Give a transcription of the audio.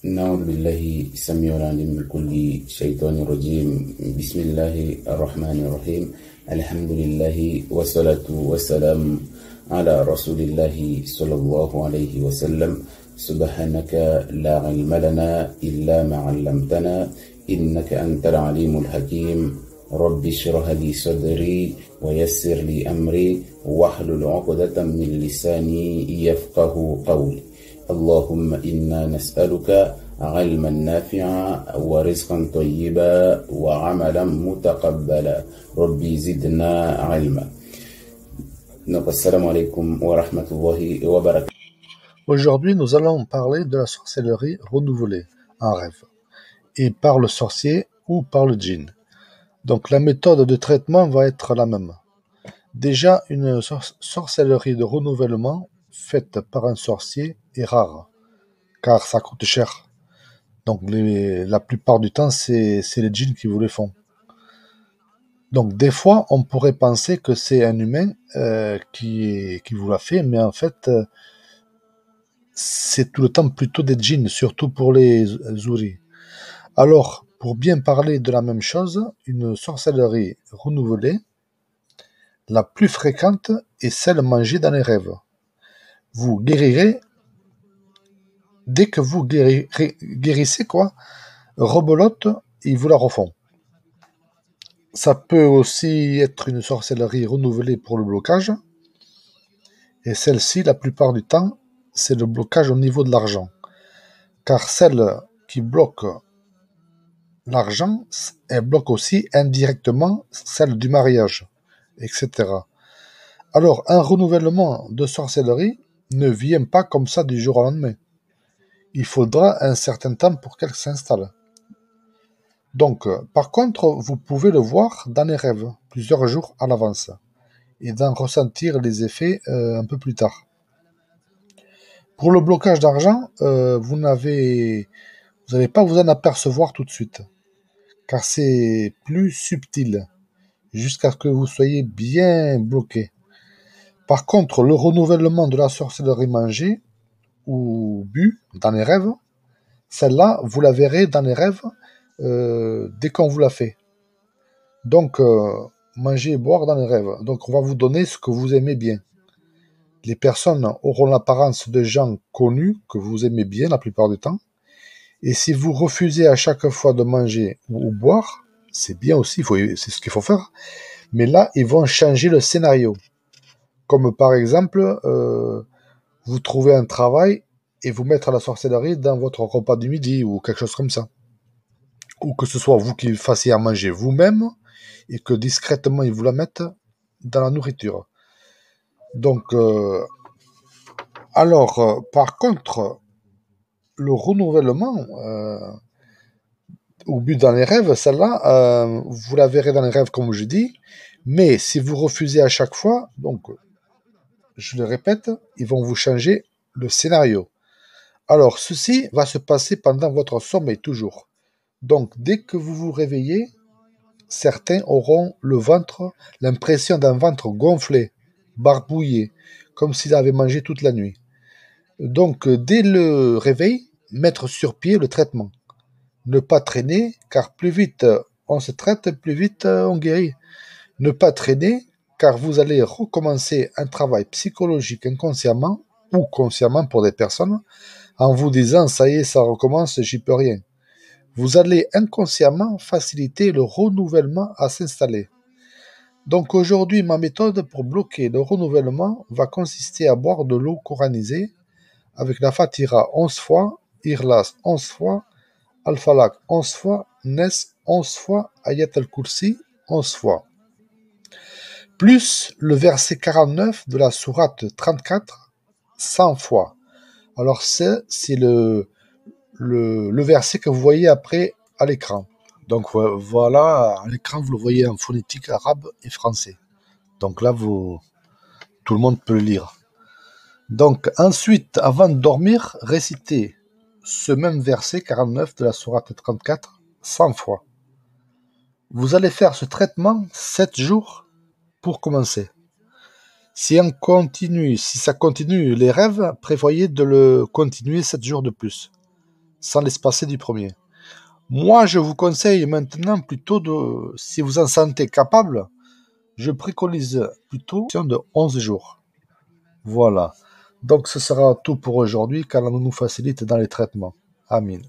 نعوذ بالله السميع العليم من كل شيطان رجيم. بسم الله الرحمن الرحيم. الحمد لله والصلاة والسلام على رسول الله صلى الله عليه وسلم. سبحانك لا علم لنا إلا ما علمتنا إنك أنت العليم الحكيم. رب اشرح لي صدري ويسر لي أمري واحلل عقدة من لساني يفقه قولي. اللهم إنا نسألك علما نافعا ورزقا طيبا وعملا متقبلا. ربي زدنا علما. السلام عليكم ورحمة الله وبركاته. Aujourd'hui, nous allons parler de la sorcellerie renouvelée en rêve, et par le sorcier ou par le djinn. Donc la méthode de traitement va être la même. Déjà, une sorcellerie de renouvellement faite par un sorcier est rare, car ça coûte cher. Donc la plupart du temps, c'est les djinns qui vous le font. Donc des fois, on pourrait penser que c'est un humain qui vous l'a fait, mais en fait, c'est tout le temps plutôt des djinns, surtout pour les zouris. Alors, pour bien parler de la même chose, une sorcellerie renouvelée, la plus fréquente est celle mangée dans les rêves. Vous guérirez, dès que vous guérissez, rebelote, ils vous la refont. Ça peut aussi être une sorcellerie renouvelée pour le blocage, et celle-ci, la plupart du temps, c'est le blocage au niveau de l'argent. Car celle qui bloque l'argent, elle bloque aussi indirectement celle du mariage, etc. Alors, un renouvellement de sorcellerie ne vient pas comme ça du jour au lendemain. Il faudra un certain temps pour qu'elle s'installe. Donc, par contre, vous pouvez le voir dans les rêves, plusieurs jours à l'avance, et d'en ressentir les effets un peu plus tard. Pour le blocage d'argent, vous n'allez pas vous en apercevoir tout de suite, car c'est plus subtil, jusqu'à ce que vous soyez bien bloqué. Par contre, le renouvellement de la sorcellerie mangée ou bu dans les rêves, celle-là, vous la verrez dans les rêves dès qu'on vous l'a fait. Donc, manger et boire dans les rêves. Donc, on va vous donner ce que vous aimez bien. Les personnes auront l'apparence de gens connus que vous aimez bien la plupart du temps. Et si vous refusez à chaque fois de manger ou boire, c'est bien aussi, c'est ce qu'il faut faire. Mais là, ils vont changer le scénario. Comme par exemple, vous trouvez un travail et vous mettre la sorcellerie dans votre repas du midi ou quelque chose comme ça. Ou que ce soit vous qui fassiez à manger vous-même et que discrètement ils vous la mettent dans la nourriture. Donc, par contre, le renouvellement au but dans les rêves, celle-là, vous la verrez dans les rêves comme je dis, mais si vous refusez à chaque fois, donc, je le répète, ils vont vous changer le scénario. Alors, ceci va se passer pendant votre sommeil toujours. Donc, dès que vous vous réveillez, certains auront l'impression d'un ventre gonflé, barbouillé, comme s'ils avaient mangé toute la nuit. Donc, dès le réveil, mettre sur pied le traitement. Ne pas traîner, car plus vite on se traite, plus vite on guérit. Ne pas traîner, car vous allez recommencer un travail psychologique inconsciemment ou consciemment pour des personnes, en vous disant « ça y est, ça recommence, j'y peux rien ». Vous allez inconsciemment faciliter le renouvellement à s'installer. Donc aujourd'hui, ma méthode pour bloquer le renouvellement va consister à boire de l'eau coranisée avec la Fatira 11 fois, Ikhlas 11 fois, Al-Falaq 11 fois, Nes 11 fois, Ayat al-Kursi 11 fois. Plus le verset 49 de la sourate 34 100 fois. Alors c'est le verset que vous voyez après à l'écran. Donc voilà, à l'écran vous le voyez en phonétique arabe et français. Donc là, tout le monde peut le lire. Donc ensuite, avant de dormir, récitez ce même verset 49 de la sourate 34 100 fois. Vous allez faire ce traitement 7 jours pour commencer. Si ça continue les rêves, prévoyez de le continuer 7 jours de plus. sans l'espacer du premier. Moi, je vous conseille maintenant plutôt si vous en sentez capable, je préconise plutôt de 11 jours. Voilà. Donc ce sera tout pour aujourd'hui, qu'Allah nous facilite dans les traitements. Amin.